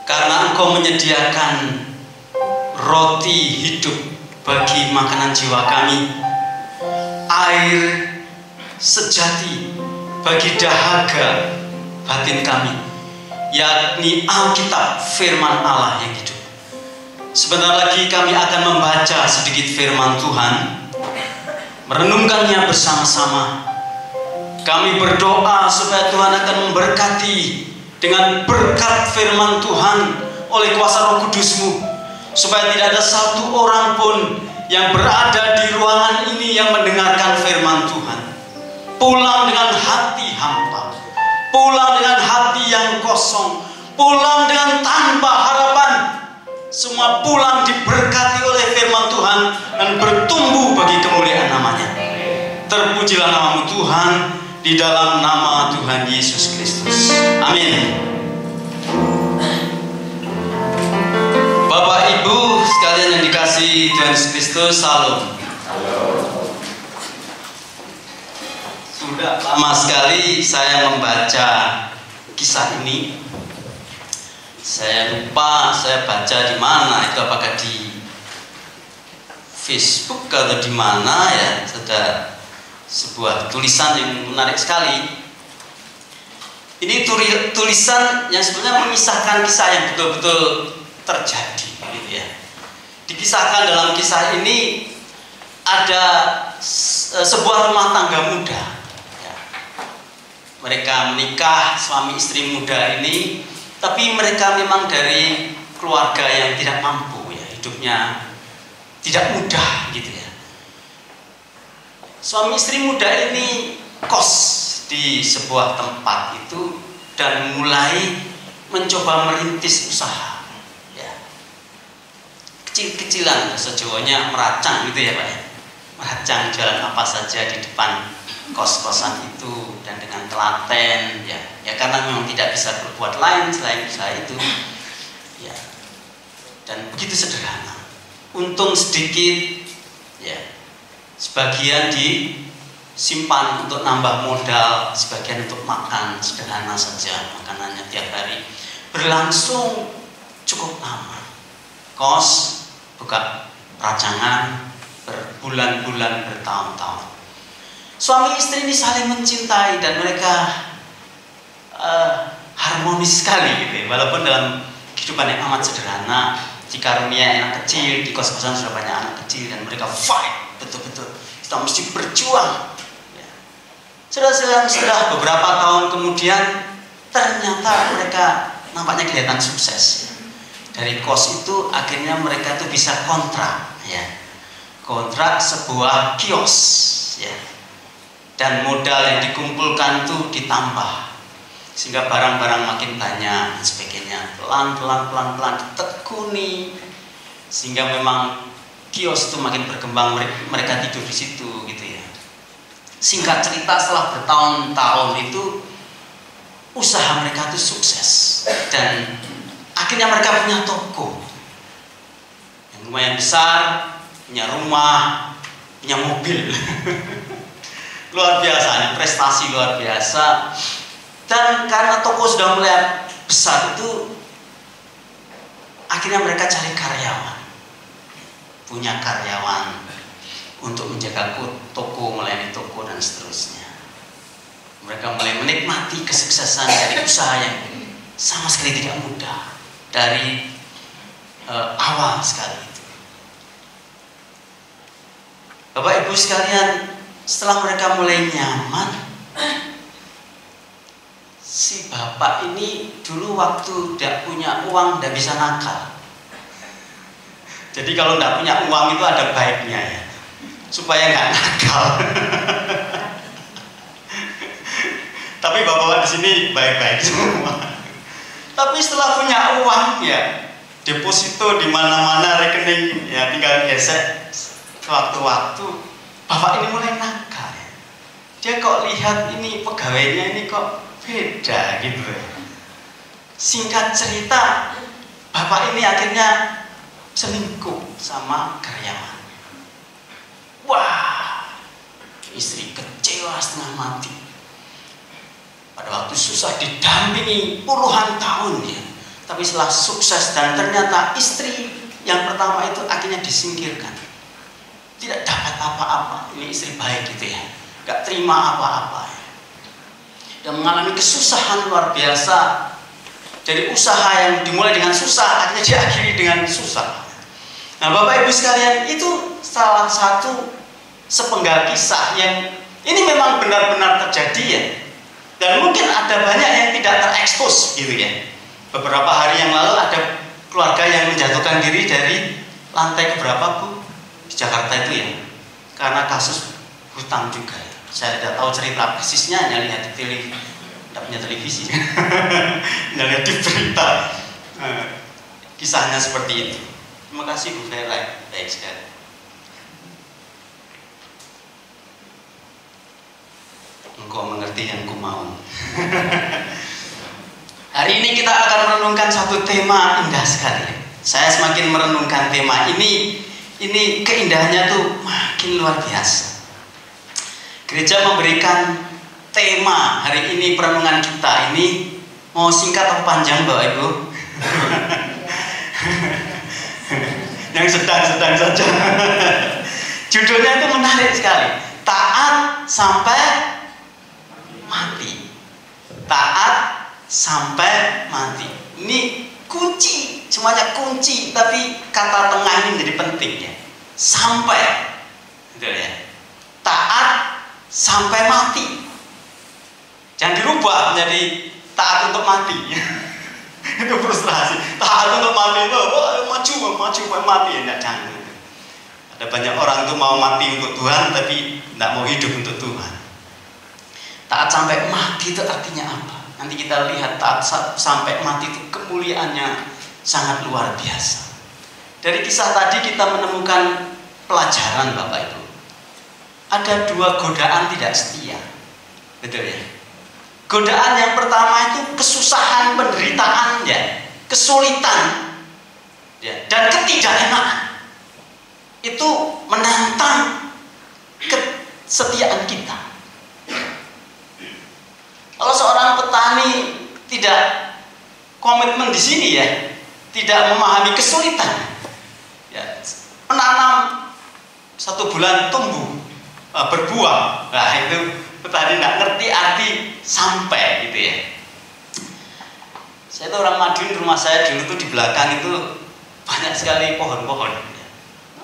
karena Engkau menyediakan roti hidup bagi makanan jiwa kami, air sejati bagi dahaga batin kami, yakni Alkitab, firman Allah yang hidup. Sebentar lagi kami akan membaca sedikit firman Tuhan, merenungkannya bersama-sama. Kami berdoa supaya Tuhan akan memberkati dengan berkat firman Tuhan oleh kuasa Roh Kudus-Mu, supaya tidak ada satu orang pun yang berada di ruangan ini yang mendengarkan firman Tuhan pulang dengan hati hampa, pulang dengan hati yang kosong, pulang dengan tanpa harapan. Semua pulang diberkati oleh firman Tuhan dan bertumbuh bagi kemuliaan namanya. Terpujilah nama-Mu Tuhan, di dalam nama Tuhan Yesus Kristus. Amin. Bapak Ibu sekalian yang dikasihi Tuhan Yesus Kristus, salam. Sudah lama sekali saya membaca kisah ini. Saya lupa saya baca di mana, itu apakah di Facebook atau di mana ya. Ada sebuah tulisan yang menarik sekali. Ini tulisan yang sebenarnya mengisahkan kisah yang betul-betul terjadi, gitu ya. Dikisahkan dalam kisah ini ada sebuah rumah tangga muda. Ya. Mereka menikah, suami istri muda ini, tapi mereka memang dari keluarga yang tidak mampu, ya, hidupnya tidak mudah, gitu ya. Suami istri muda ini kos di sebuah tempat itu dan mulai mencoba merintis usaha, ya. Kecil-kecilan, bahasa Jawanya meracang, gitu ya Pak ya. Meracang jualan apa saja di depan kos-kosan itu dan dengan telaten, ya. Ya karena memang tidak bisa berbuat lain selain usaha itu, ya. Dan begitu sederhana. Untung sedikit, ya. Sebagian disimpan untuk nambah modal, sebagian untuk makan, sederhana saja makanannya tiap hari. Berlangsung cukup lama. Kos buka racangan berbulan-bulan, bertahun-tahun. Suami istri ini saling mencintai dan mereka harmonis sekali, gitu ya. Walaupun dalam kehidupan yang amat sederhana, dikarunia anak kecil, di kos-kosan sudah banyak anak kecil dan mereka fight betul-betul, kita mesti berjuang, ya. Setelah beberapa tahun kemudian ternyata mereka nampaknya kelihatan sukses, ya. Dari kos itu akhirnya mereka tuh bisa kontrak, ya. Kontrak sebuah kios, ya. Dan modal yang dikumpulkan tuh ditambah sehingga barang-barang makin banyak dan sebagainya. Pelan-pelan ditekuni sehingga memang kios itu makin berkembang, mereka tidur di situ, gitu ya. Singkat cerita, setelah bertahun-tahun itu usaha mereka itu sukses dan akhirnya mereka punya toko yang lumayan besar, punya rumah, punya mobil. Luar biasa, prestasi luar biasa. Dan karena toko sudah mulai besar itu, akhirnya mereka cari karyawan. Punya karyawan untuk menjaga toko, melayani toko dan seterusnya. Mereka mulai menikmati kesuksesan dari usaha yang sama sekali tidak mudah dari awal sekali itu. Bapak Ibu sekalian, setelah mereka mulai nyaman, si bapak ini dulu waktu tidak punya uang tidak bisa nakal. Jadi kalau tidak punya uang itu ada baiknya, ya, supaya nggak nakal. Tapi bapak-bapak di sini baik-baik semua. Tapi setelah punya uang, ya, deposito di mana-mana, rekening, ya, tinggal gesek sewaktu-waktu. Bapak ini mulai nakal, ya. Dia kok lihat ini pegawainya ini kok beda, gitu. Singkat cerita, bapak ini akhirnya selingkuh sama karyawan. Wah, istri kecewa setengah mati. Pada waktu susah didampingi puluhan tahun, ya, Tapi setelah sukses dan ternyata istri yang pertama itu akhirnya disingkirkan. Tidak dapat apa-apa. Ini istri baik gitu ya. Gak terima apa-apa. Dan mengalami kesusahan luar biasa. Dari usaha yang dimulai dengan susah, akhirnya diakhiri dengan susah. Nah Bapak Ibu sekalian, itu salah satu sepenggal kisah yang ini memang benar-benar terjadi ya. Dan mungkin ada banyak yang tidak terekspos gitu ya. Beberapa hari yang lalu ada keluarga yang menjatuhkan diri dari lantai keberapa Bu? Di Jakarta itu ya. Karena kasus hutang juga ya. Saya tidak tahu cerita persisnya, hanya lihat di televisi. Tidak punya televisi. Hanya lihat di berita. Kisahnya seperti itu. Terima kasih Bu Vera. Baik sekali. Engkau mengerti yang ku mau. Hari ini kita akan merenungkan satu tema indah sekali. Saya semakin merenungkan tema ini keindahannya tuh makin luar biasa. Gereja memberikan tema hari ini perenungan kita ini mau singkat atau panjang Bapak Ibu? Yang sedang-sedang saja. Judulnya itu menarik sekali. Taat sampai mati. Taat sampai mati. Ini kunci, semuanya kunci, tapi kata tengah ini menjadi penting ya. Sampai, gitu ya. Taat sampai mati. Jangan dirubah menjadi taat untuk mati. Itu frustrasi. Taat untuk mati itu maju mati ya, jangan. Ada banyak orang tuh mau mati untuk Tuhan tapi tidak mau hidup untuk Tuhan. Taat sampai mati itu artinya apa? Nanti kita lihat taat sampai mati itu kemuliaannya sangat luar biasa. Dari kisah tadi kita menemukan pelajaran Bapak Ibu. Ada dua godaan tidak setia. Betul ya? Godaan yang pertama itu kesusahan, penderitaan ya, kesulitan ya, dan ketidakenakan. Itu menantang kesetiaan kita. Kalau seorang petani tidak komitmen di sini ya, tidak memahami kesulitan, ya, menanam 1 bulan tumbuh, berbuah, nah itu petani tidak ngerti arti sampai gitu ya. Saya itu orang Madiun, rumah saya dulu tuh di belakang itu banyak sekali pohon-pohon, ya.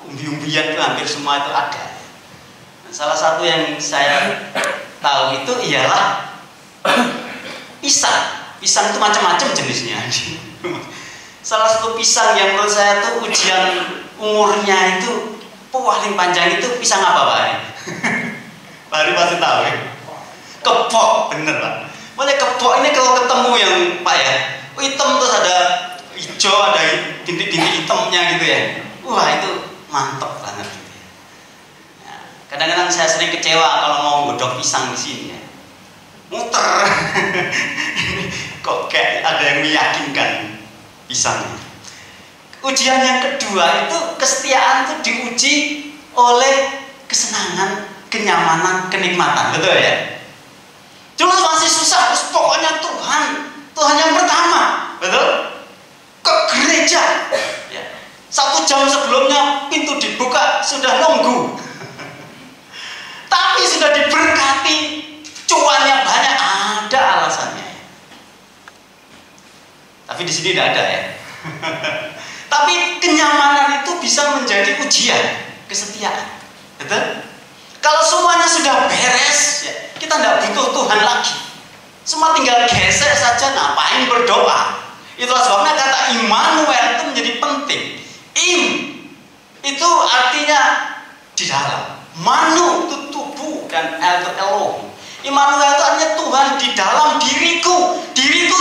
Umbi-umbian itu hampir semua itu ada. Nah, salah satu yang saya tahu itu ialah pisang. Pisang itu macam-macam jenisnya. Salah satu pisang yang menurut saya tuh ujian umurnya itu paling panjang itu pisang apa Pak Ari? Pak Ari pasti tahu ya. Kepok, bener Pak. Makanya kepok ini kalau ketemu yang Pak ya, hitam terus ada hijau, ada bintik-bintik hitamnya gitu ya. Wah itu mantap banget gitu ya. Nah, kadang-kadang saya sering kecewa kalau mau godok pisang di sini ya. Muter. Kok kayak ada yang meyakinkan pisangnya. Ujian yang kedua itu kesetiaan itu diuji oleh kesenangan, kenyamanan, kenikmatan, betul ya? Dulu masih susah, terus pokoknya Tuhan yang pertama, betul? Ke gereja, ya. 1 jam sebelumnya pintu dibuka sudah nunggu. Tapi sudah diberkati, cuannya banyak, ada alasannya. Tapi di sini tidak ada ya. Tapi kenyamanan itu bisa menjadi ujian kesetiaan, betul? Kalau semuanya sudah beres, ya, kita tidak butuh Tuhan lagi. Semua tinggal gesek saja, ngapain berdoa? Itulah sebabnya kata Immanuel itu menjadi penting. Im itu artinya di dalam. Manu itu tubuh dan El itu Elohim. Immanuel itu artinya Tuhan di dalam diriku. Diriku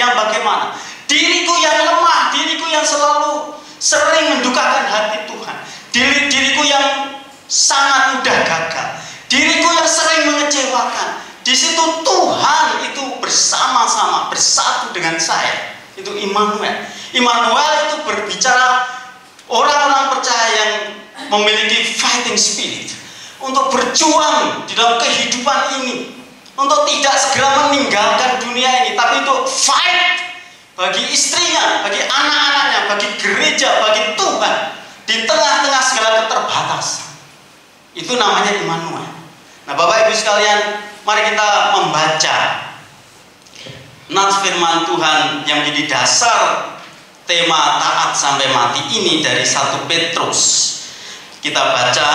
yang bagaimana? Diriku yang lemah, diriku yang selalu sering mendukakan hati Tuhan. Diriku yang sangat mudah gagal, diriku yang sering mengecewakan. Di situ Tuhan itu bersama-sama, bersatu dengan saya. Itu Immanuel. Immanuel itu berbicara orang-orang percaya yang memiliki fighting spirit untuk berjuang di dalam kehidupan ini, untuk tidak segera meninggalkan dunia ini, tapi untuk fight bagi istrinya, bagi anak-anaknya, bagi gereja, bagi Tuhan, di tengah-tengah segala keterbatasan. Itu namanya Immanuel. Nah, Bapak Ibu sekalian, mari kita membaca nats firman Tuhan yang menjadi dasar tema taat sampai mati ini dari 1 Petrus. Kita baca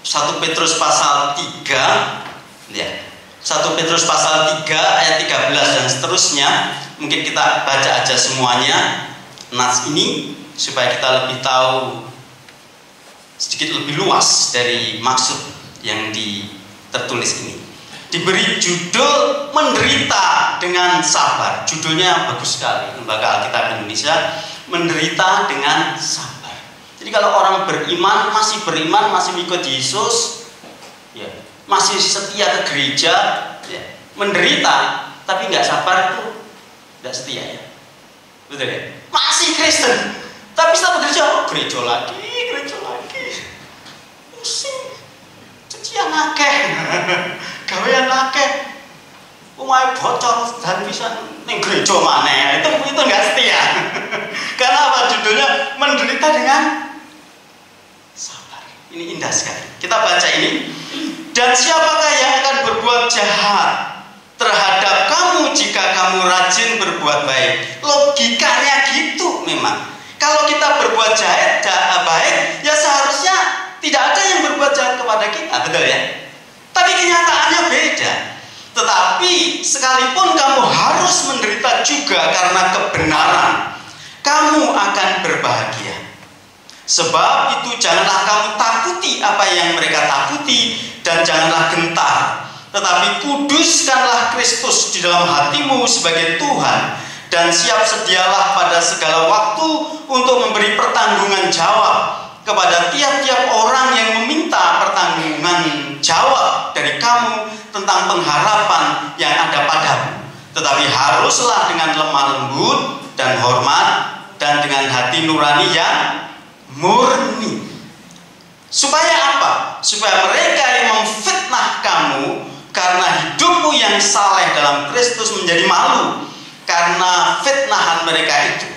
1 Petrus pasal 3, ya. 1 Petrus pasal 3 ayat 13 dan seterusnya. Mungkin kita baca aja semuanya nats ini supaya kita lebih tahu sedikit lebih luas dari maksud yang tertulis ini. Diberi judul menderita dengan sabar. Judulnya bagus sekali, Lembaga Alkitab Indonesia, menderita dengan sabar. Jadi kalau orang beriman, masih mengikut Yesus, ya, masih setia ke gereja, ya, menderita tapi nggak sabar itu nggak setia, ya. Betul ya? Masih Kristen tapi setelah gereja lagi pusing, cucian akeh, gawean akeh, umai bocor dan bisa ning gereja maneh. Itu nggak setia. Karena apa? Judulnya menderita dengan sabar. Ini indah sekali. Kita baca ini. Dan siapakah yang akan berbuat jahat terhadap kamu jika kamu rajin berbuat baik? Logikanya gitu memang. Kalau kita berbuat baik, ya seharusnya tidak ada yang berbuat jahat kepada kita, betul ya? Tapi kenyataannya beda. Tetapi sekalipun kamu harus menderita juga karena kebenaran, kamu akan berbahagia. Sebab itu janganlah kamu takuti apa yang mereka takuti, dan janganlah gentar, tetapi kuduskanlah Kristus di dalam hatimu sebagai Tuhan, dan siap sedialah pada segala waktu untuk memberi pertanggungan jawab kepada tiap-tiap orang yang meminta pertanggungan jawab dari kamu tentang pengharapan yang ada padamu. Tetapi haruslah dengan lemah lembut dan hormat dan dengan hati nurani yang murni. Supaya apa? Supaya mereka yang memfitnah kamu karena hidupmu yang saleh dalam Kristus menjadi malu karena fitnahan mereka itu.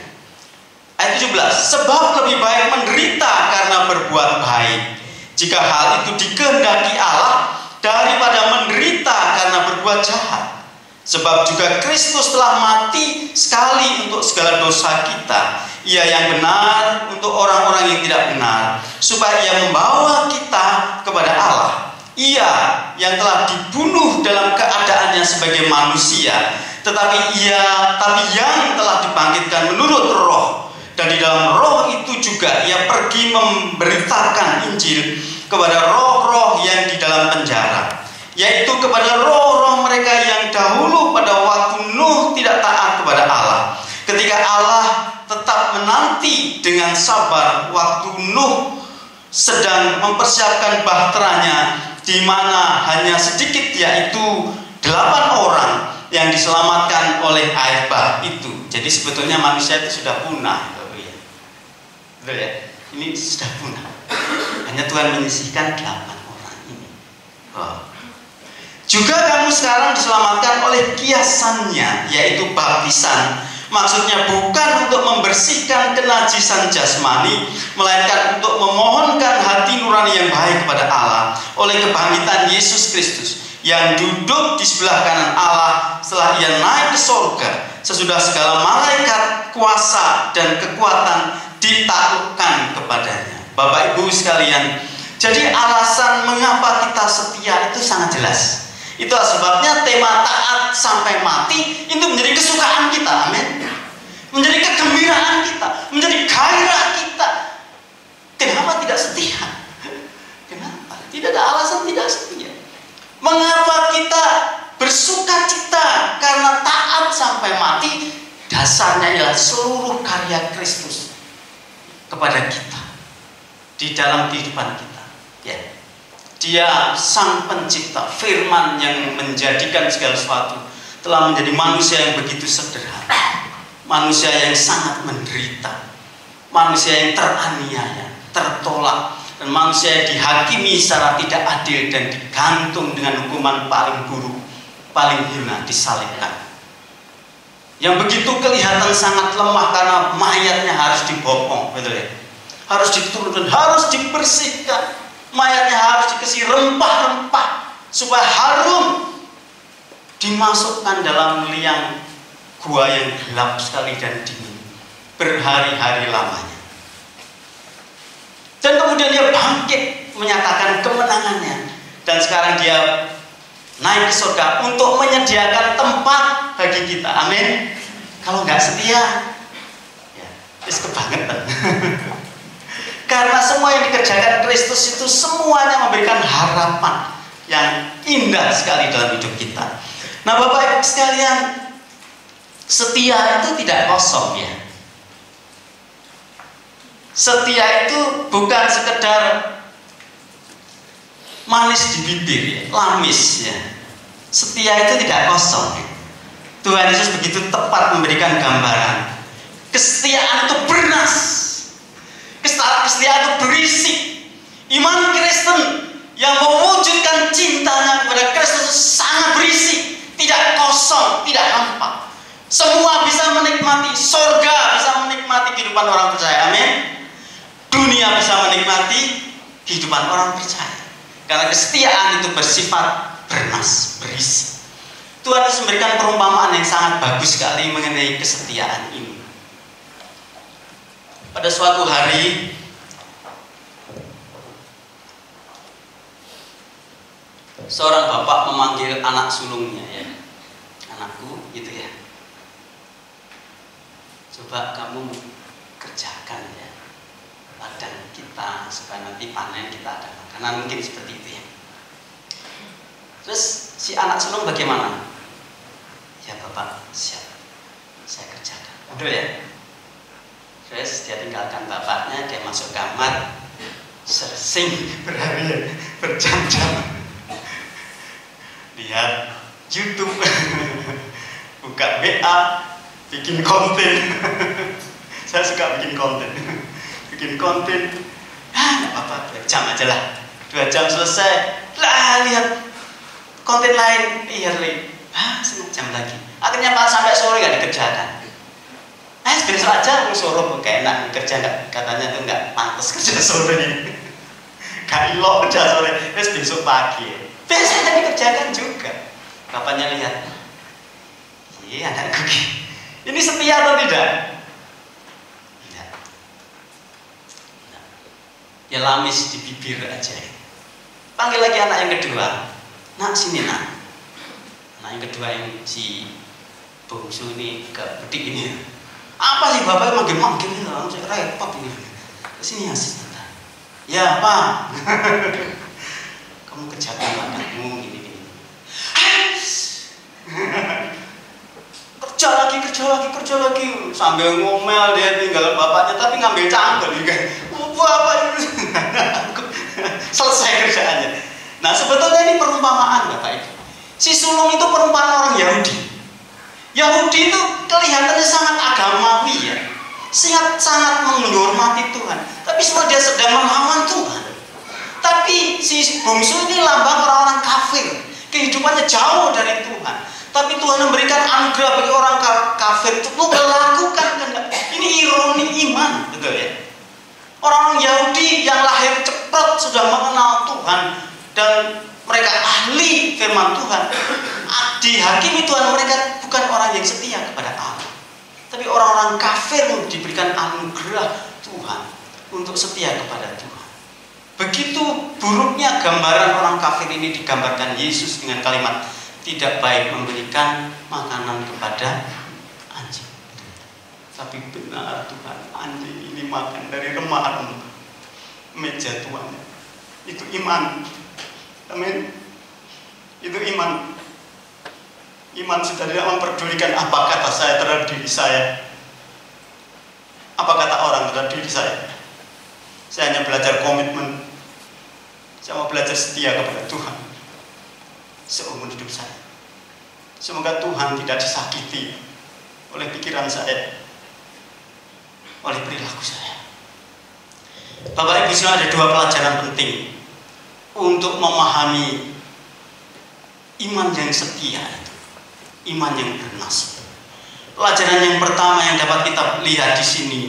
Ayat 17, sebab lebih baik menderita karena berbuat baik, jika hal itu dikehendaki Allah, daripada menderita karena berbuat jahat. Sebab juga Kristus telah mati sekali untuk segala dosa kita, Ia yang benar untuk orang-orang yang tidak benar, supaya Ia membawa kita kepada Allah. Ia yang telah dibunuh dalam keadaannya sebagai manusia, tetapi yang telah dibangkitkan menurut Roh, dan di dalam Roh itu juga Ia pergi memberitakan Injil kepada roh-roh yang di dalam penjara, yaitu kepada roh-roh mereka yang dahulu pada waktu Nuh tidak taat kepada Allah, ketika Allah tetap menanti dengan sabar waktu Nuh sedang mempersiapkan bahteranya, di mana hanya sedikit, yaitu 8 orang yang diselamatkan oleh air bah itu. Jadi sebetulnya manusia itu sudah punah. Betul ya? Ini sudah punah. Hanya Tuhan menyisihkan 8 orang ini. Juga kamu sekarang diselamatkan oleh kiasannya, yaitu baptisan. Maksudnya bukan untuk membersihkan kenajisan jasmani, melainkan untuk memohonkan hati nurani yang baik kepada Allah oleh kebangkitan Yesus Kristus, yang duduk di sebelah kanan Allah setelah Ia naik ke surga, sesudah segala malaikat, kuasa, dan kekuatan ditaklukkan kepadanya. Bapak Ibu sekalian, jadi alasan mengapa kita setia itu sangat jelas. Itulah sebabnya tema taat sampai mati itu menjadi kesukaan kita, amin. Menjadi kegembiraan kita, menjadi gairah kita. Kenapa tidak setia? Kenapa? Tidak ada alasan tidak setia. Mengapa kita bersuka cita karena taat sampai mati? Dasarnya ialah seluruh karya Kristus kepada kita di dalam kehidupan kita, ya. Dia sang pencipta, firman yang menjadikan segala sesuatu, telah menjadi manusia yang begitu sederhana, manusia yang sangat menderita, manusia yang teraniaya, tertolak, dan manusia yang dihakimi secara tidak adil dan digantung dengan hukuman paling buruk, paling hina, disalibkan. yang begitu kelihatan sangat lemah karena mayatnya harus dibopong, betul ya? Harus diturunkan, harus dibersihkan, mayatnya harus dikasih rempah-rempah supaya harum, dimasukkan dalam liang gua yang gelap sekali dan dingin berhari-hari lamanya. Dan kemudian dia bangkit menyatakan kemenangannya, dan sekarang dia naik ke surga untuk menyediakan tempat bagi kita. Amin. Kalau nggak setia, ya, kebangetan. Karena semua yang dikerjakan Kristus itu semuanya memberikan harapan yang indah sekali dalam hidup kita. Nah, Bapak Ibu sekalian, setia itu tidak kosong ya. Setia itu bukan sekedar manis di bibir ya, lamis ya. Setia itu tidak kosong. Tuhan Yesus begitu tepat memberikan gambaran. Kesetiaan itu bernas. Kesetiaan itu berisik. Iman Kristen yang mewujudkan cintanya kepada Kristus sangat berisik, tidak kosong, tidak hampa. Semua bisa menikmati, sorga bisa menikmati kehidupan orang percaya. Amin. Dunia bisa menikmati kehidupan orang percaya. Karena kesetiaan itu bersifat bernas, berisi. Tuhan Yesus memberikan perumpamaan yang sangat bagus sekali mengenai kesetiaan ini. Pada suatu hari, seorang bapak memanggil anak sulungnya ya. Anakku, gitu ya. Coba kamu kerjakan ya ladang kita supaya nanti panen kita ada makanan, mungkin seperti itu ya. Terus si anak sulung bagaimana? Ya Bapak, siap, saya kerjakan. Betul ya? Terus dia tinggalkan bapaknya, dia masuk kamar, searching berhari, berjam-jam, lihat YouTube, buka WA, bikin konten. Saya suka bikin konten. Nggak apa-apa, 2 jam aja lah. 2 jam selesai, lah lihat konten lain, lihat lagi. 1 jam lagi. Akhirnya pas sampai sore nggak dikerjakan. Besok aja sore kayak enak kerja, nggak, katanya tuh nggak pantas kerja sore. Gak ilok kerja sore. Terus besok pagi, biasanya dikerjakan juga. Bapaknya lihat, iya anakku, ini setia atau tidak? Ya lamis di bibir aja. Panggil lagi anak yang kedua. Nak sini nak. Anak yang kedua yang si bungsu ini ke budik ini. Apa sih bapak manggil-manggil ini? Saya repot ini. Kesini ya sebentar. Ya Pak. Kamu kerjakan ladangmu gini. Kerja lagi sambil ngomel dia tinggal bapaknya tapi ngambil cangkul juga. Apa ini? Selesai kerjaannya. Nah sebetulnya ini perumpamaan Bapak Ibu. Si sulung itu perumpamaan orang Yahudi. Yahudi itu kelihatannya sangat agamawi ya, sangat menghormati Tuhan. Tapi semua dia sedang melawan Tuhan. Tapi si bungsu ini lambang orang-orang kafir, kehidupannya jauh dari Tuhan. Tapi Tuhan memberikan anugerah bagi orang kafir itu melakukan kehendak. Ini ironi iman, betul ya? Orang Yahudi yang lahir cepat sudah mengenal Tuhan dan mereka ahli firman Tuhan. Dihakimi Tuhan, mereka bukan orang yang setia kepada Allah. Tapi orang-orang kafir diberikan anugerah Tuhan untuk setia kepada Tuhan. Begitu buruknya gambaran orang kafir ini digambarkan Yesus dengan kalimat tidak baik memberikan makanan kepada anjing. Tapi benar Tuhan, anjing ini makan dari remah-remah meja tuannya. Itu iman. Amin. Itu iman. Iman sudah tidak memperdulikan apa kata saya terhadap diri saya, apa kata orang terhadap diri saya. Saya hanya belajar komitmen. Saya mau belajar setia kepada Tuhan seumur hidup saya. Semoga Tuhan tidak disakiti oleh pikiran saya, oleh perilaku saya. Bapak Ibu sekalian, ada 2 pelajaran penting untuk memahami iman yang setia itu, iman yang bernas. Pelajaran yang pertama yang dapat kita lihat di sini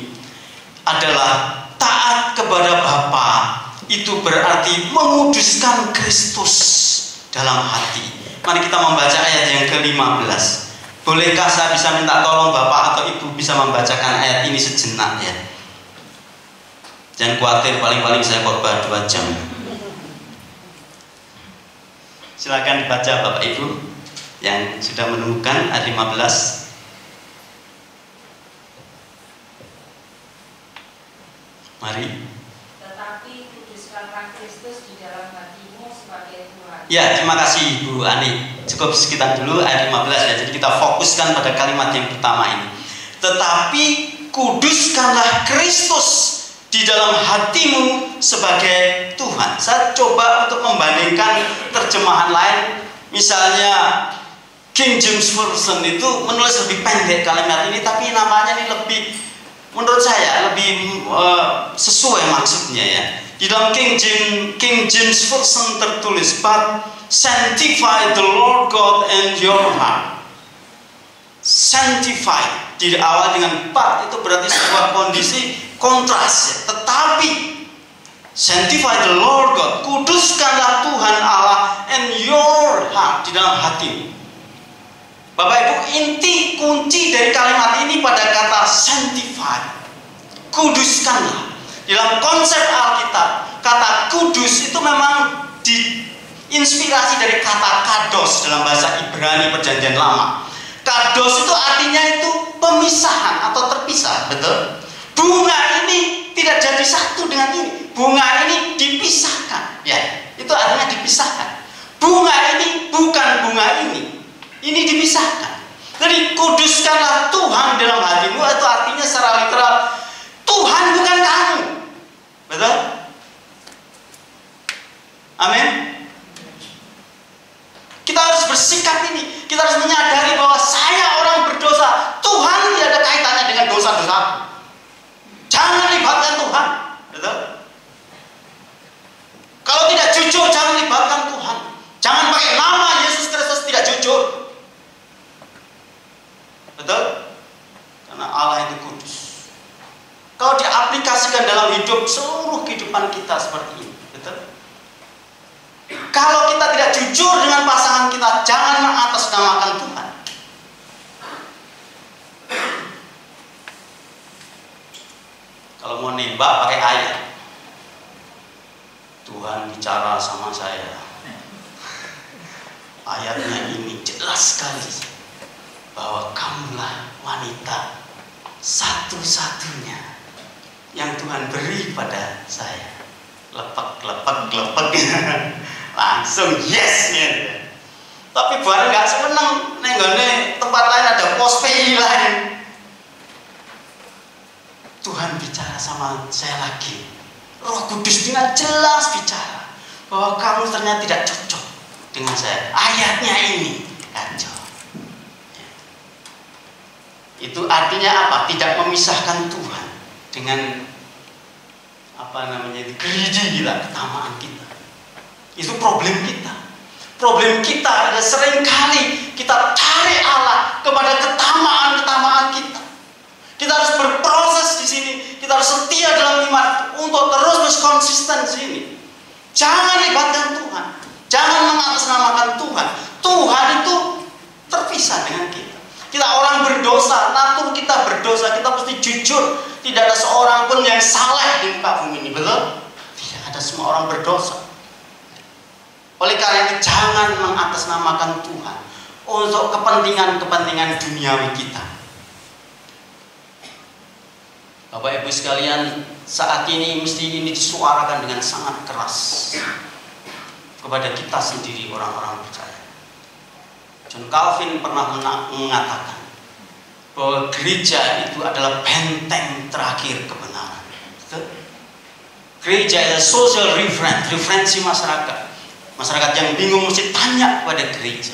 adalah taat kepada Bapa itu berarti menguduskan Kristus dalam hati. Mari kita membaca ayat yang ke-15. Bolehkah saya bisa minta tolong Bapak atau Ibu bisa membacakan ayat ini sejenak ya? Jangan khawatir, paling-paling saya khotbah 2 jam. Silakan dibaca Bapak Ibu yang sudah menemukan ayat 15. Mari. Tetapi kuduskanlah Kristus di dalam hatimu sebagai Tuhan. Ya, terima kasih Bu Ani. Cukup sekitar dulu ayat 15 ya. Jadi kita fokuskan pada kalimat yang pertama ini. Tetapi kuduskanlah Kristus di dalam hatimu sebagai Tuhan. Saya coba untuk membandingkan terjemahan lain. Misalnya King James Version itu menulis lebih pendek kalimat ini, tapi namanya ini lebih, menurut saya lebih sesuai maksudnya ya. Di dalam King James Version tertulis, but sanctify the Lord God and your heart. Sanctify di awal dengan but itu berarti sebuah kondisi kontras ya. Tetapi sanctify the Lord God, kuduskanlah Tuhan Allah and your heart, di dalam hatimu. Bapak Ibu, inti kunci dari kalimat ini pada kata sanctify, kuduskanlah. Dalam konsep Alkitab, kata kudus itu memang diinspirasi dari kata kados dalam bahasa Ibrani Perjanjian Lama. Kados itu artinya itu pemisahan atau terpisah, betul? Bunga ini tidak jadi satu dengan ini. Bunga ini dipisahkan, ya. Itu artinya dipisahkan. Bunga ini bukan bunga ini. Ini dipisahkan. Jadi kuduskanlah Tuhan dalam hatimu, itu artinya secara literal Tuhan bukan kamu. Betul? Amin. Kita harus bersikap ini. Kita harus menyadari bahwa saya orang berdosa. Tuhan tidak ada kaitannya dengan dosa-dosaku. Jangan libatkan Tuhan. Betul? Kalau tidak jujur, jangan libatkan Tuhan. Jangan pakai nama Yesus Kristus tidak jujur. Betul? Karena Allah itu kudus. Kalau diaplikasikan dalam hidup, seluruh kehidupan kita seperti ini. Betul? Kalau kita tidak jujur dengan pasangan kita, jangan mengatasnamakan Tuhan. Kalau mau nembak pakai ayat, Tuhan bicara sama saya. Ayatnya ini jelas sekali bahwa kamulah wanita satu-satunya yang Tuhan beri pada saya. Lepek. Langsung yes ya. Tapi bareng nggak seneng, nenggone tempat lain ada pos PI lain. Tuhan bicara sama saya lagi. Roh Kudus dengan jelas bicara bahwa kamu ternyata tidak cocok dengan saya. Ayatnya ini kacau. Itu artinya apa? Tidak memisahkan Tuhan dengan greedy kita, ketamaan kita. Itu problem kita. Problem kita adalah seringkali kita cari Allah kepada ketamaan kita. Kita harus berproses di sini. Kita harus setia dalam iman untuk terus konsisten di sini. Jangan libatkan Tuhan. Jangan mengatasnamakan Tuhan. Tuhan itu terpisah dengan kita. Kita orang berdosa, natur kita berdosa, kita mesti jujur. Tidak ada seorang pun yang salah di muka bumi ini, betul? Tidak ada, semua orang berdosa. Oleh karena itu jangan mengatasnamakan Tuhan untuk kepentingan duniawi kita. Bapak Ibu sekalian, saat ini mesti ini disuarakan dengan sangat keras kepada kita sendiri, orang-orang percaya. John Calvin pernah mengatakan bahwa gereja itu adalah benteng terakhir kebenaran. Gereja adalah social referensi masyarakat. Masyarakat yang bingung mesti tanya kepada gereja.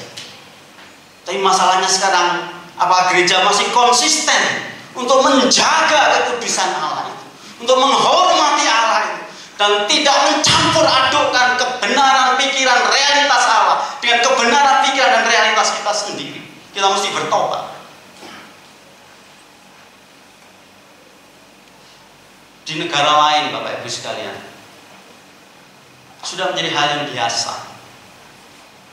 Tapi masalahnya sekarang, apa gereja masih konsisten untuk menjaga kekudusan Allah itu, untuk menghormati Allah itu, dan tidak mencampur adukkan kebenaran pikiran realitas Allah dengan kebenaran pikiran dan realitas kita sendiri. Kita mesti bertobat. di negara lain, Bapak Ibu sekalian, sudah menjadi hal yang biasa.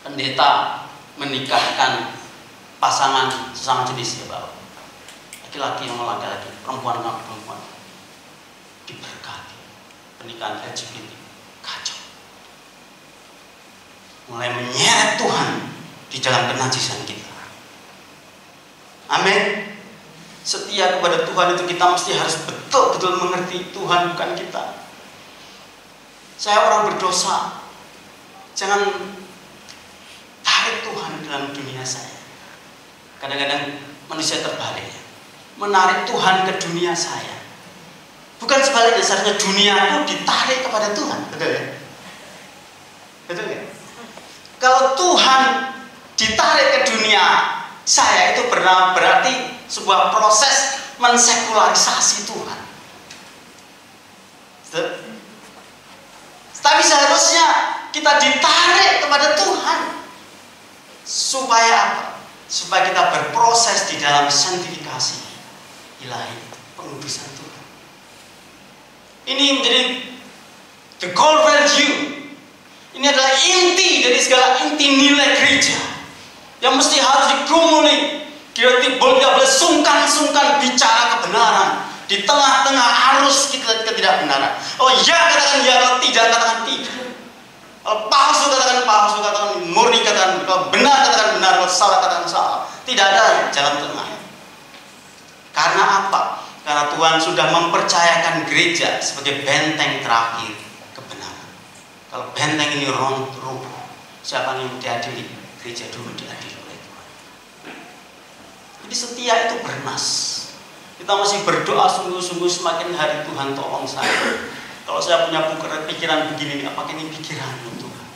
Pendeta menikahkan pasangan sesama jenis, ya Bapak. Laki-laki sama laki-laki, perempuan sama perempuan. Diberkati. Pernikahan LGBT kacau. Mulai menyeret Tuhan di dalam kenajisan kita. Amin. Setia kepada Tuhan itu kita mesti harus betul-betul mengerti Tuhan bukan kita. Saya orang berdosa. Jangan tarik Tuhan dalam dunia saya. Kadang-kadang manusia terbalik, menarik Tuhan ke dunia saya. Bukan sebaliknya, seharusnya duniaku ditarik kepada Tuhan. Betul ya? Betul ya? Kalau Tuhan ditarik ke dunia saya, itu berarti sebuah proses mensekularisasi Tuhan. Tapi seharusnya kita ditarik kepada Tuhan. Supaya apa? Supaya kita berproses di dalam sanctifikasi ilahi, pengudusan Tuhan. Ini menjadi the core value. Ini adalah inti dari segala inti nilai gereja yang mesti harus digumuli. Kita tidak boleh sungkan-sungkan bicara kebenaran di tengah-tengah arus kita ketidakbenaran. Oh ya katakan ya, kalau tidak katakan tidak. Kalau palsu katakan palsu, katakan murni katakan, kalau benar katakan benar, kalau salah katakan salah. Tidak ada jalan tengah. Karena apa? Karena Tuhan sudah mempercayakan gereja sebagai benteng terakhir kebenaran. Kalau benteng ini runtuh, siapa yang diadili? Gereja dulu diadili oleh Tuhan. Jadi setia itu bernas. Kita masih berdoa sungguh-sungguh, semakin hari Tuhan tolong saya. Kalau saya punya pikiran begini, apakah ini pikiran-Mu Tuhan?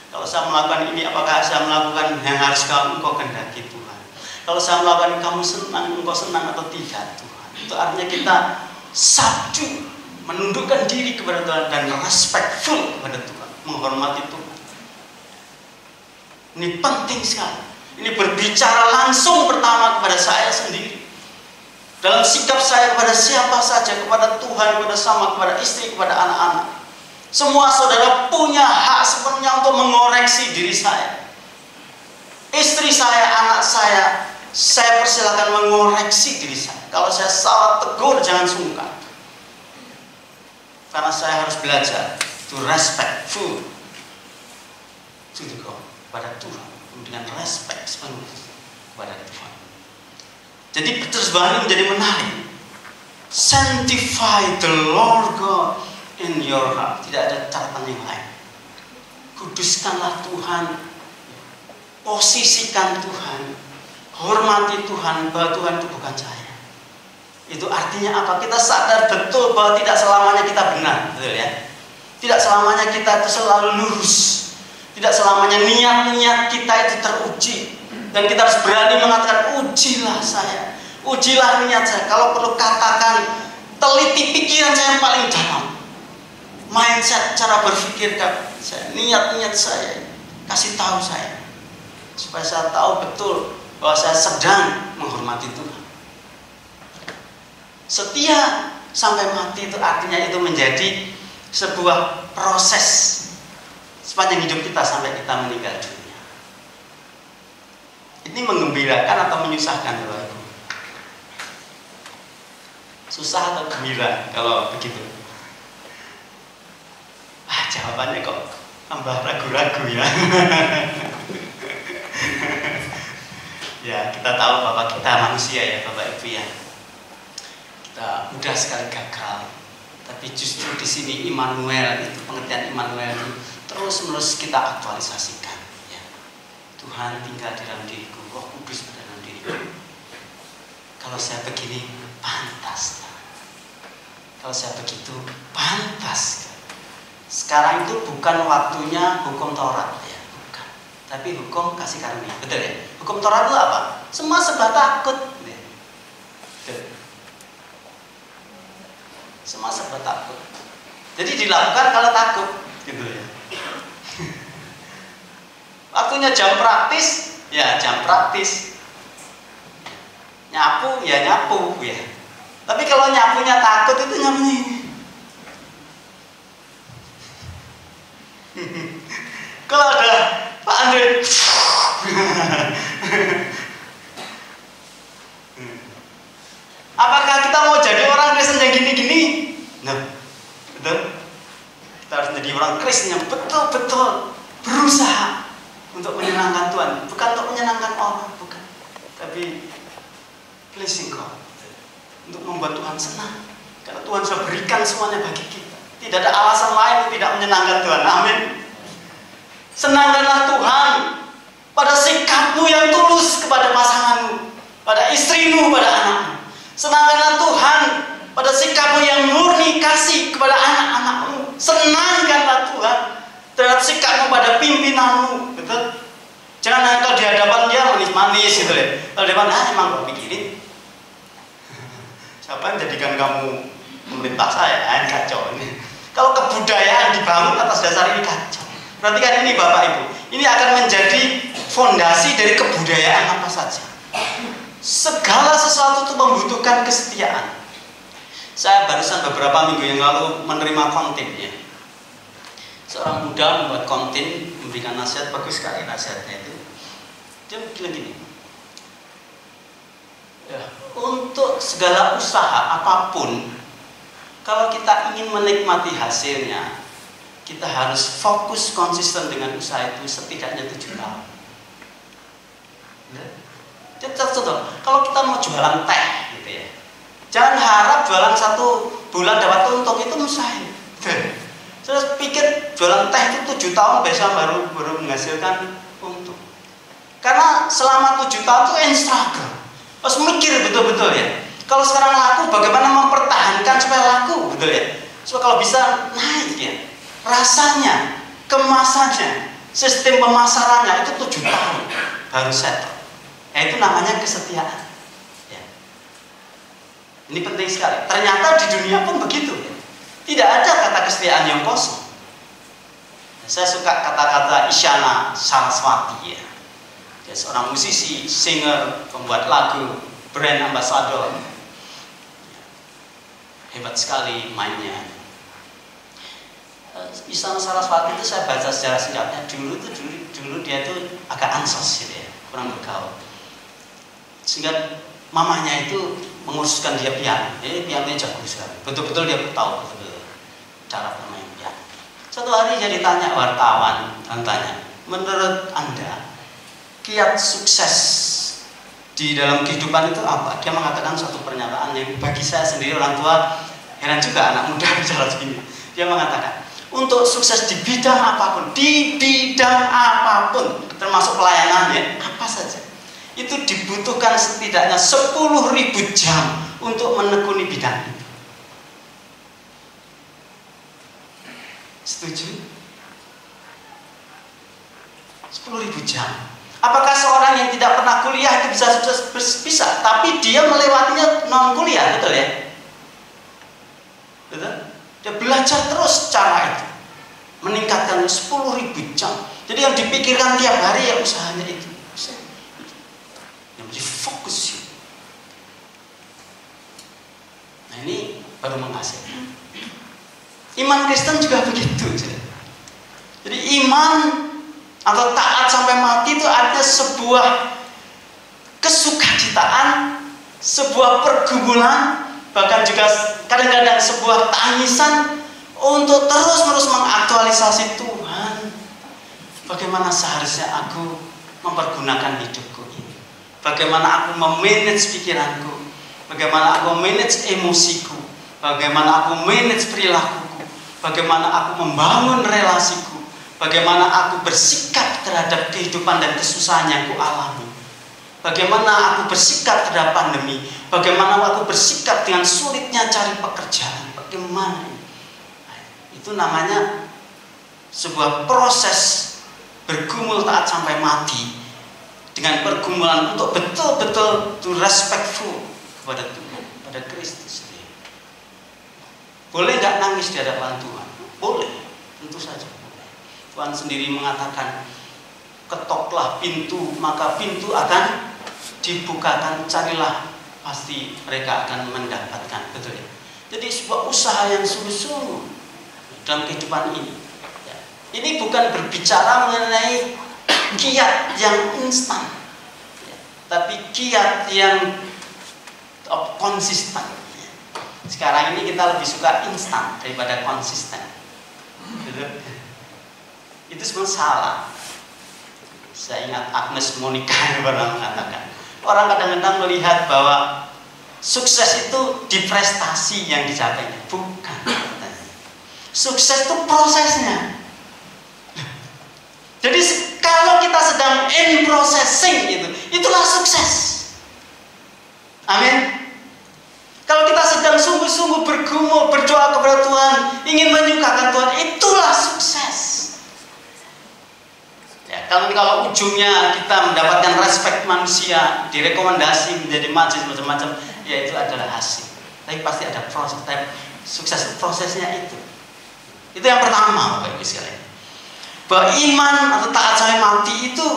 Kalau saya melakukan ini, apakah saya melakukan yang harus Engkau kehendaki Tuhan? Kalau saya melakukan kamu senang, Engkau senang atau tidak Tuhan? Itu artinya kita sabdu, menundukkan diri kepada Tuhan dan respectful kepada Tuhan, menghormati Tuhan. Ini penting sekali. Ini berbicara langsung pertama kepada saya sendiri. Dalam sikap saya kepada siapa saja, kepada Tuhan, kepada sama, kepada istri, kepada anak-anak. Semua saudara punya hak sepenuhnya untuk mengoreksi diri saya. Istri saya, anak saya persilakan mengoreksi diri saya. Kalau saya salah, tegur, jangan sungkan. Karena saya harus belajar to respectful to the God, kepada Tuhan, dengan respect sepenuhnya kepada Tuhan. Jadi persembahan menjadi menarik. Sanctify the Lord God in your heart. Tidak ada catatan yang lain. Kuduskanlah Tuhan. Posisikan Tuhan. Hormati Tuhan, bahwa Tuhan itu bukan saya. Itu artinya apa? Kita sadar betul bahwa tidak selamanya kita benar, betul ya? Tidak selamanya kita itu selalu lurus. Tidak selamanya niat-niat kita itu teruji. Dan kita harus berani mengatakan, ujilah saya, ujilah niat saya. Kalau perlu katakan, teliti pikiran saya yang paling dalam, mindset, cara berpikir saya, niat-niat saya, kasih tahu saya, supaya saya tahu betul bahwa saya sedang menghormati Tuhan. Setia sampai mati itu artinya itu menjadi sebuah proses sepanjang hidup kita sampai kita meninggal dunia. Ini menggembirakan atau menyusahkan Bapak Ibu? Susah atau gembira kalau begitu? Jawabannya kok tambah ragu-ragu ya. Ya, kita tahu bahwa kita manusia ya Bapak Ibu ya. Kita mudah sekali gagal. Tapi justru di sini Immanuel itu, pengertian Immanuel itu terus-menerus kita aktualisasikan. Tuhan tinggal di dalam diriku, Roh Kudus pada dalam diriku. Kalau saya begini, pantas. Kalau saya begitu, pantas. Sekarang itu bukan waktunya hukum Taurat, ya, bukan. Tapi hukum kasih karunia, betul ya? Hukum Taurat itu apa? Semua serba takut. Betul. Semua serba takut. Jadi dilakukan kalau takut, gitu ya. Waktunya jam praktis, ya jam praktis. Nyapu, ya nyapu ya. Tapi kalau nyapunya takut itu nyapunya ini. Andre. Apakah kita mau jadi orang Kristen yang gini-gini? Nah, betul. Kita harus menjadi orang Kristen yang betul-betul berusaha untuk menyenangkan Tuhan, bukan untuk menyenangkan orang, bukan. Tapi pleasing God, untuk membuat Tuhan senang. Karena Tuhan sudah berikan semuanya bagi kita. Tidak ada alasan lain untuk tidak menyenangkan Tuhan. Amin. Senangkanlah Tuhan pada sikapmu yang tulus kepada pasanganmu, pada istrimu, pada anakmu. Senangkanlah Tuhan pada sikapmu yang murni kasih kepada anak-anakmu. Senangkanlah Tuhan terhadap sikapmu pada pimpinanmu, betul? Jangan hanya kalau di hadapan dia manis-manis gitu ya. Kalau di hadapan, emang kau pikirin siapa yang jadikan kamu pemerintah saya? Kacau ini. Kalau kebudayaan dibangun atas dasar ini kacau. Perhatikan ini Bapak Ibu, ini akan menjadi fondasi dari kebudayaan apa saja. Segala sesuatu itu membutuhkan kesetiaan. Saya barusan beberapa minggu yang lalu menerima konten ya. Seorang muda membuat konten, memberikan nasihat, bagus sekali nasihatnya itu. Dia bilang gini, ya, untuk segala usaha apapun, kalau kita ingin menikmati hasilnya, kita harus fokus konsisten dengan usaha itu setidaknya 7 tahun. Contoh, kalau kita mau jualan teh gitu ya, jangan harap jualan 1 bulan dapat untung, itu mustahil. Terus pikir jualan teh itu 7 tahun besok baru menghasilkan untung. Karena selama 7 tahun itu struggle. Harus mikir betul-betul ya. Kalau sekarang laku, bagaimana mempertahankan supaya laku, betul ya? So kalau bisa naik ya, rasanya, kemasannya, sistem pemasarannya itu 7 tahun baru settle. Ya, itu namanya kesetiaan. Ya. Ini penting sekali. Ternyata di dunia pun begitu. Ya. Tidak ada kata kesetiaan yang kosong. Saya suka kata-kata Isyana Saraswati. Ya. Dia seorang musisi, singer, pembuat lagu, brand ambassador. Hebat sekali mainnya. Isyana Saraswati itu saya baca secara singkatnya. Dulu dia itu agak ansos gitu ya, kurang bergaul. Sehingga mamanya itu menguruskan dia piano. Pianonya jago sekali. Betul-betul dia tahu betul cara bermain piano. Suatu hari dia ditanya wartawan, dan tanya, menurut Anda kiat sukses di dalam kehidupan itu apa? Dia mengatakan suatu pernyataan yang bagi saya sendiri orang tua heran juga anak muda bicara begini. Dia mengatakan, untuk sukses di bidang apapun, termasuk pelayanannya, apa saja, itu dibutuhkan setidaknya 10.000 jam untuk menekuni bidang itu. Setuju? 10.000 jam. Apakah seorang yang tidak pernah kuliah itu bisa sukses? Bisa, tapi dia melewatinya non kuliah, betul ya? Betul? Dia belajar terus cara itu, meningkatkan 10.000 jam. Jadi yang dipikirkan tiap hari ya usahanya itu. Yang menjadi fokus. Nah ini baru menghasilkan. Iman Kristen juga begitu. Jadi iman atau taat sampai mati itu artinya sebuah kesukacitaan, sebuah pergumulan, bahkan juga kadang-kadang sebuah tangisan untuk terus-menerus mengaktualisasi Tuhan. Bagaimana seharusnya aku mempergunakan hidupku ini? Bagaimana aku memanage pikiranku? Bagaimana aku memanage emosiku? Bagaimana aku manage perilakuku? Bagaimana aku membangun relasiku? Bagaimana aku bersikap terhadap kehidupan dan kesusahan yang aku alami? Bagaimana aku bersikap terhadap pandemi? Bagaimana aku bersikap dengan sulitnya cari pekerjaan? Bagaimana? Itu namanya sebuah proses bergumul taat sampai mati, dengan pergumulan untuk betul-betul to respectful kepada Tuhan, pada Kristus. Boleh nggak nangis di hadapan Tuhan? Boleh, tentu saja boleh. Tuhan sendiri mengatakan, ketoklah pintu, maka pintu akan dibukakan, carilah, pasti mereka akan mendapatkan. Betul ya? Jadi sebuah usaha yang sungguh-sungguh dalam kehidupan ini. Ini bukan berbicara mengenai kiat yang instan, ya, tapi kiat yang konsisten. Sekarang ini kita lebih suka instan daripada konsisten. Itu sebenarnya salah. Saya ingat Agnes Monica yang pernah mengatakan, orang kadang-kadang melihat bahwa sukses itu di prestasi yang dicapai. Bukan. Sukses itu prosesnya. Jadi kalau kita sedang in processing itulah sukses. Amin. Kalau kita sedang sungguh-sungguh bergumul, berdoa kepada Tuhan, ingin menyukakan Tuhan, itulah sukses. Ya, kalau ujungnya kita mendapatkan respect manusia, direkomendasi menjadi majelis macam-macam, ya itu adalah hasil. Tapi pasti ada proses. Tapi sukses prosesnya itu. Itu yang pertama, Bapak Ibu sekalian. Bahwa iman atau taat sampai mati itu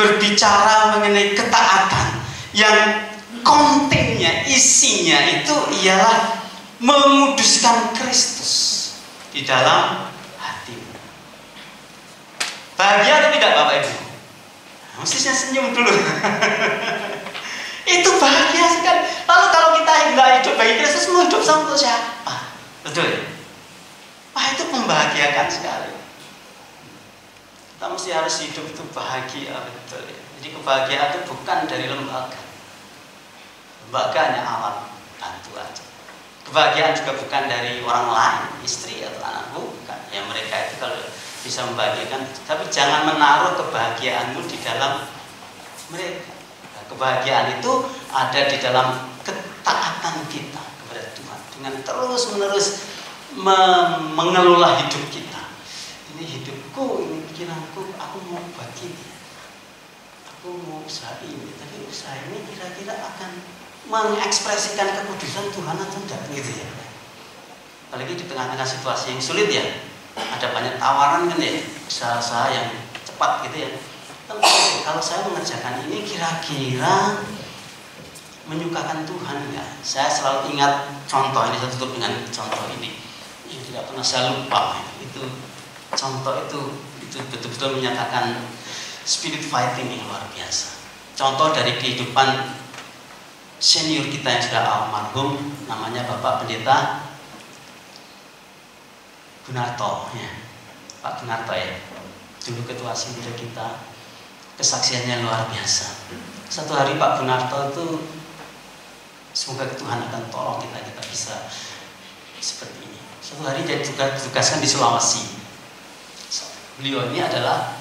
berbicara mengenai ketaatan yang kontennya, isinya itu ialah menguduskan Kristus di dalam hatimu. Bahagia atau tidak Bapak Ibu? Mestinya senyum dulu. Itu bahagia sekali. Lalu kalau kita nggak hidup bagi Kristus, mau hidup sama untuk siapa? Betul ya? Wah, itu membahagiakan sekali. Kita mesti harus hidup itu bahagia, betul ya. Jadi kebahagiaan itu bukan dari lembaga. Lembaga hanya alat bantu aja. Kebahagiaan juga bukan dari orang lain, istri atau anak, bukan. Ya mereka itu kalau bisa membahagiakan, tapi jangan menaruh kebahagiaanmu di dalam mereka. Nah, kebahagiaan itu ada di dalam ketaatan kita kepada Tuhan dengan terus-menerus mengelola hidup kita. Ini hidupku, ini pikiranku, aku mau bagi dia. Aku mau usaha ini, tapi usaha ini kira-kira akan mengekspresikan kekudusan Tuhan atau tidak, gitu ya. Apalagi di tengah-tengah situasi yang sulit ya, ada banyak tawaran kan ya, usaha-usaha yang cepat gitu ya. Kalau saya mengerjakan ini kira-kira menyukakan Tuhan nggak? Saya selalu ingat contoh ini, saya tutup dengan contoh ini. Yang tidak pernah saya lupa itu contoh itu betul-betul menyatakan spirit fighting yang luar biasa. Contoh dari kehidupan senior kita yang sudah almarhum, namanya Bapak Pendeta Gunarto ya. Pak Gunarto ya, dulu ketua sinode kita, kesaksiannya luar biasa. Satu hari Pak Gunarto itu, semoga Tuhan akan tolong kita bisa seperti ini. Satu hari dia juga ditugaskan di Sulawesi. Beliau ini adalah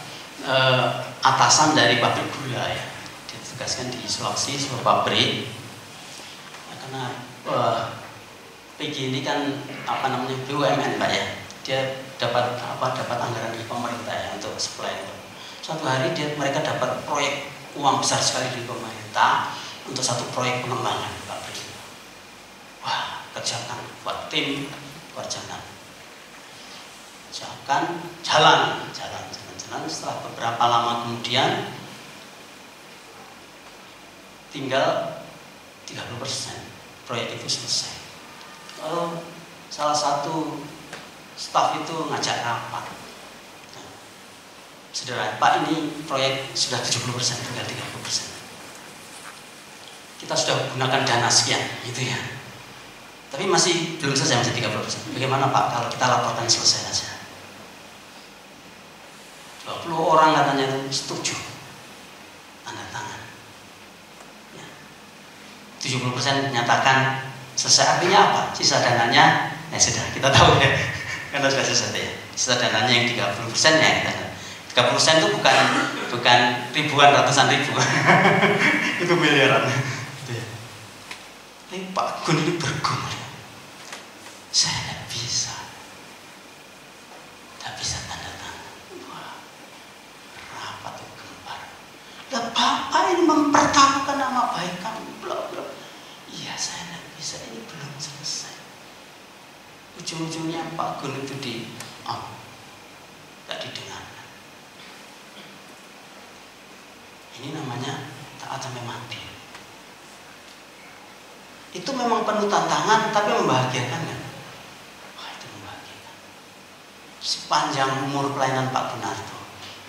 atasan dari pabrik gula ya. Dia ditugaskan di Sulawesi, sebuah pabrik. Nah, karena PG ini kan BUMN Pak ya. Dia dapat anggaran dari pemerintah ya untuk supply itu. Suatu hari mereka dapat proyek uang besar sekali dari pemerintah untuk satu proyek pengembangan pabrik. Wah, kerjakan buat tim, kerjakan jalan. Setelah beberapa lama kemudian tinggal 30% proyek itu selesai. Lalu salah satu staf itu ngajak rapat. Saudara, Pak, ini proyek sudah 70%, tinggal 30%. Kita sudah gunakan dana sekian, gitu ya. Tapi masih belum selesai, masih 30%. Bagaimana Pak kalau kita laporkan selesai saja? 20 orang katanya itu setuju, tanda tangan ya. 70% nyatakan selesai, artinya apa? Sisa dananya ya sudah kita tahu ya, karena sudah selesai ya. Sisa dananya yang 30% ya kita 30% itu bukan ribuan, ratusan ribu itu miliaran gitu ya. Tapi Pak Gun ini bergumul, saya tidak bisa tanda tangan. Wah, rapat itu gempar. Lah Bapak ini mempertaruhkan nama baik kamu, bla bla. Iya, saya tidak bisa, ini belum selesai. Ujung-ujungnya Pak Gun itu tidak didengarkan. Ini namanya taat sampai mati. Itu memang penuh tantangan, tapi membahagiakan kan? Wah, itu membahagiakan. Sepanjang umur pelayanan Pak Gunarto,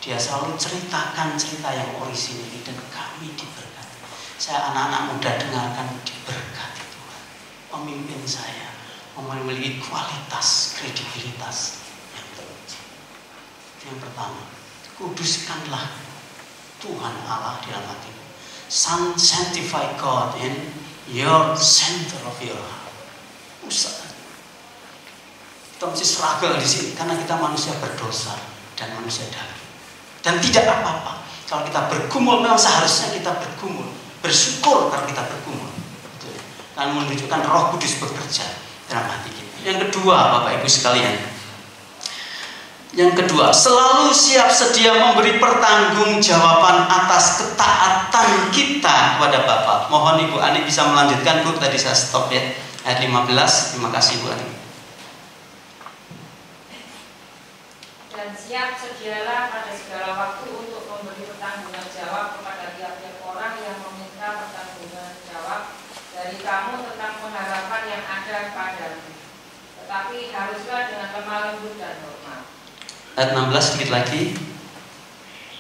Dia selalu ceritakan cerita yang orisinil dan kami diberkati. Saya anak-anak muda dengarkan, diberkati Tuhan. Pemimpin saya memiliki kualitas, kredibilitas yang teruji. Yang pertama, kuduskanlah Tuhan Allah di dalam hatimu. Sanctify God in your center of your heart. Usaha. Kita mesti struggle di sini karena kita manusia berdosa dan manusia daging. Dan tidak apa-apa kalau kita bergumul, memang seharusnya kita bergumul, bersyukur kalau kita bergumul. Betul. Dan menunjukkan Roh Kudus bekerja dalam hati kita. Yang kedua, Bapak Ibu sekalian, yang kedua, selalu siap sedia memberi pertanggungjawaban atas ketaatan kita kepada Bapa. Mohon Ibu Ani bisa melanjutkan, Bu, tadi saya stop ya. Ayat 15, terima kasih Bu Ani. Dan siap sedialah pada segala waktu untuk memberi pertanggungan jawab kepada tiap-tiap orang yang meminta pertanggungan jawab dari kamu tentang pengharapan yang ada padamu. Tetapi haruslah dengan lemah lembut dan hormat. Ayat 16 sedikit lagi.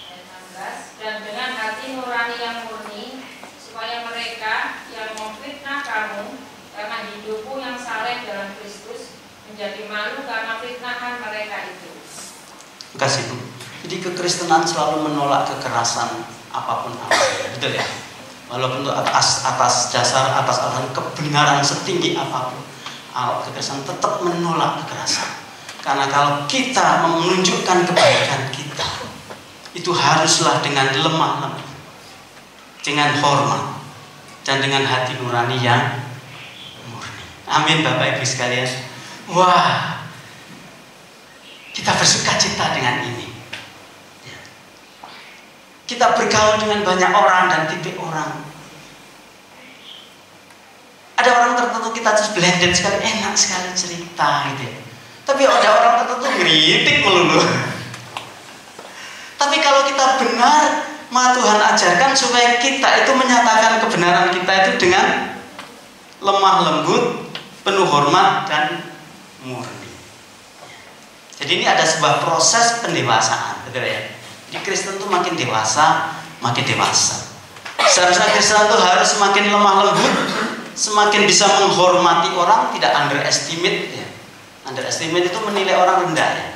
Ayat 16, dan dengan hati nurani yang murni, supaya mereka yang memfitnah kamu karena hidupmu yang saleh dalam Kristus menjadi malu karena fitnahan mereka itu. Terima kasih Bu. Jadi kekristenan selalu menolak kekerasan apapun awalnya, betul ya? Walaupun atas dasar alasan kebenaran setinggi apapun, kekerasan tetap menolak kekerasan. Karena kalau kita menunjukkan kebaikan kita, itu haruslah dengan lemah lembut, dengan hormat, dan dengan hati nurani yang murni. Amin Bapak Ibu sekalian. Wah, kita bersuka cita dengan ini. Kita bergaul dengan banyak orang dan tipe orang. Ada orang tertentu kita terus blended sekali, enak sekali cerita gitu ya. Tapi ada orang tertentu ngeritik melulu. Tapi kalau kita benar, maka Tuhan ajarkan supaya kita itu menyatakan kebenaran kita itu dengan lemah lembut, penuh hormat dan murni. Jadi ini ada sebuah proses pendewasaan, betul ya? Jadi Kristen itu makin dewasa, makin dewasa. Seharusnya Kristen itu harus semakin lemah lembut, semakin bisa menghormati orang, tidak underestimate ya. Underestimate itu menilai orang rendah ya.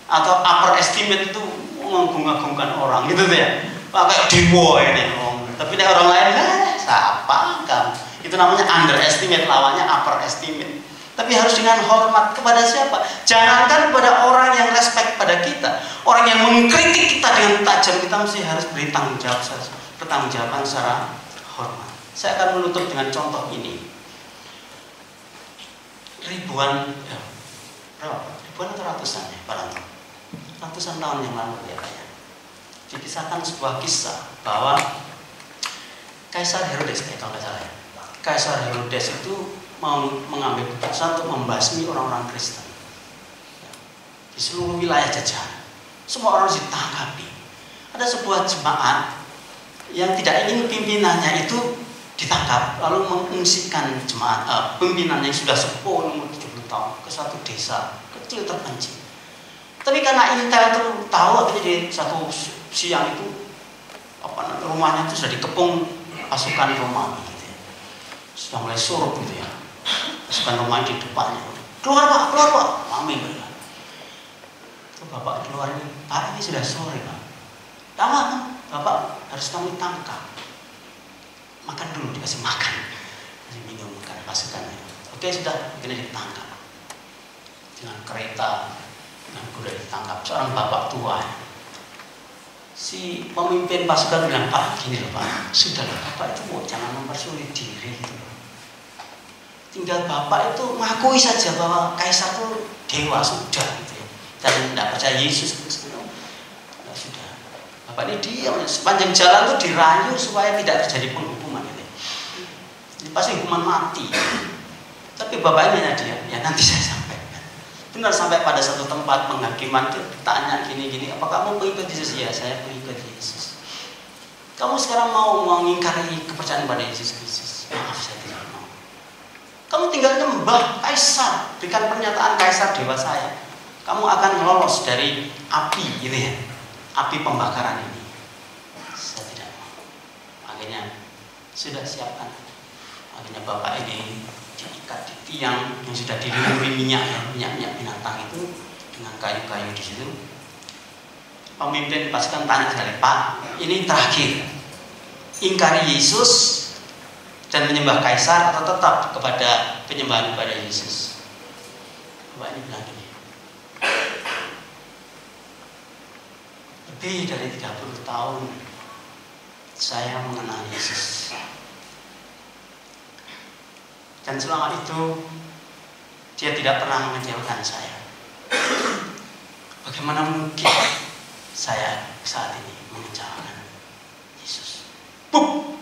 Atau upper estimate itu mengagung-agungkan orang gitu ya. Kayak dewa ini. Tapi orang lain, siapa kamu? Itu namanya underestimate, lawannya upper estimate. Tapi harus dengan hormat kepada siapa? Jangankan kepada orang yang respect pada kita. Orang yang mengkritik kita dengan tajam, kita mesti harus beri pertanggungjawaban secara hormat. Saya akan menutup dengan contoh ini. Ribuan atau ratusan ya, ratusan tahun yang lalu ya, dikisahkan sebuah kisah bahwa Kaisar Herodes, kalau nggak salah ya, Kaisar Herodes itu mau mengambil keputusan untuk membasmi orang-orang Kristen di seluruh wilayah jajahan. Semua orang ditangkapi. Ada sebuah jemaat yang tidak ingin pimpinannya itu ditangkap, lalu mengungsikan jemaat pimpinannya yang sudah sepuh umur 70 tahun ke satu desa kecil terpencil. Tapi karena intel itu tahu, akhirnya di satu siang itu rumahnya itu sudah dikepung pasukan Romawi gitu ya. Sudah mulai surup gitu ya. Pasukan Romawi di depannya. Keluar Pak, mami mereka. Itu Bapak keluar ini, Pak ini sudah sore Pak. Tahu Bapak harus kami tangkap. Makan dulu, dikasih makan, kasih minum, makan pasukannya. Oke sudah, akhirnya ditangkap dengan kereta, dengan kuda ditangkap. Seorang bapak tua. Si pemimpin pasukan bilang, Pak gini loh Pak, sudah loh Bapak itu jangan mempersulit diri gitu loh. Tinggal Bapak itu mengakui saja bahwa Kaisar itu dewa sudah gitu ya. Dan tidak percaya Yesus Kristus. Nah, sudah. Bapak ini diam, sepanjang jalan itu dirayu supaya tidak terjadi penghukuman gitu. Ini pasti hukuman mati. Tapi Bapak ini hanya diam, ya nanti saya sampaikan. Benar sampai pada satu tempat penghakiman itu tanya gini-gini, apa kamu pengikut Yesus? Ya, saya pengikut Yesus. Kamu sekarang mau mengingkari kepercayaan pada Yesus Kristus? Maaf, saya tidak mau. Kamu tinggal nyembah Kaisar, berikan pernyataan Kaisar dewa saya. Kamu akan lolos dari api gitu ya. api pembakaran ini. Saya tidak mau. Akhirnya sudah siapkan. Akhirnya bapak ini diikat di tiang yang sudah dilumuri minyak binatang itu dengan kayu-kayu di situ. Pemimpin pasukan tanya sekali, Pak, ini terakhir, ingkari Yesus dan menyembah kaisar atau tetap kepada penyembahan kepada Yesus? Bapak ini bilang gini, lebih dari 30 tahun saya mengenal Yesus, dan selama itu dia tidak pernah mengecewakan saya. Bagaimana mungkin saya saat ini mengecewakan Yesus? Buk!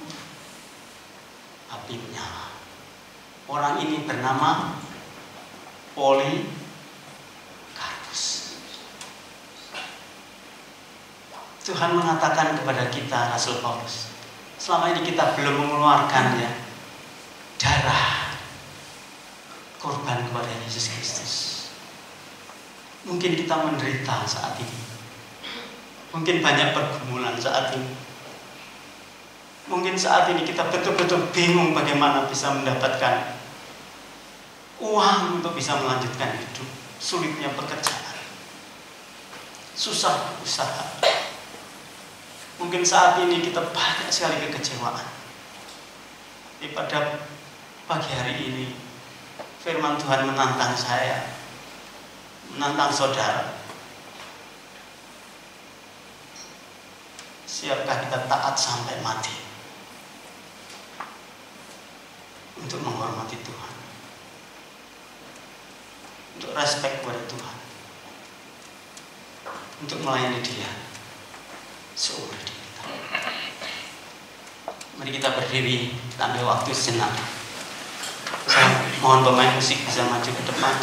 Api menyala. Orang ini bernama Polikarpus. Tuhan mengatakan kepada kita, Rasul Paulus, selama ini kita belum mengeluarkan darah korban kepada Yesus Kristus. Mungkin kita menderita saat ini. Mungkin banyak pergumulan saat ini. Mungkin saat ini kita betul-betul bingung bagaimana bisa mendapatkan uang untuk bisa melanjutkan hidup. Sulitnya pekerjaan, susah usaha. Mungkin saat ini kita banyak sekali kekecewaan. Tapi pada pagi hari ini firman Tuhan menantang saya, menantang saudara. Siapkah kita taat sampai mati untuk menghormati Tuhan, untuk respect kepada Tuhan, untuk melayani Dia seumur hidup kita? Mari kita berdiri, kita ambil waktu sejenak. Saya mohon pemain musik bisa maju ke depan.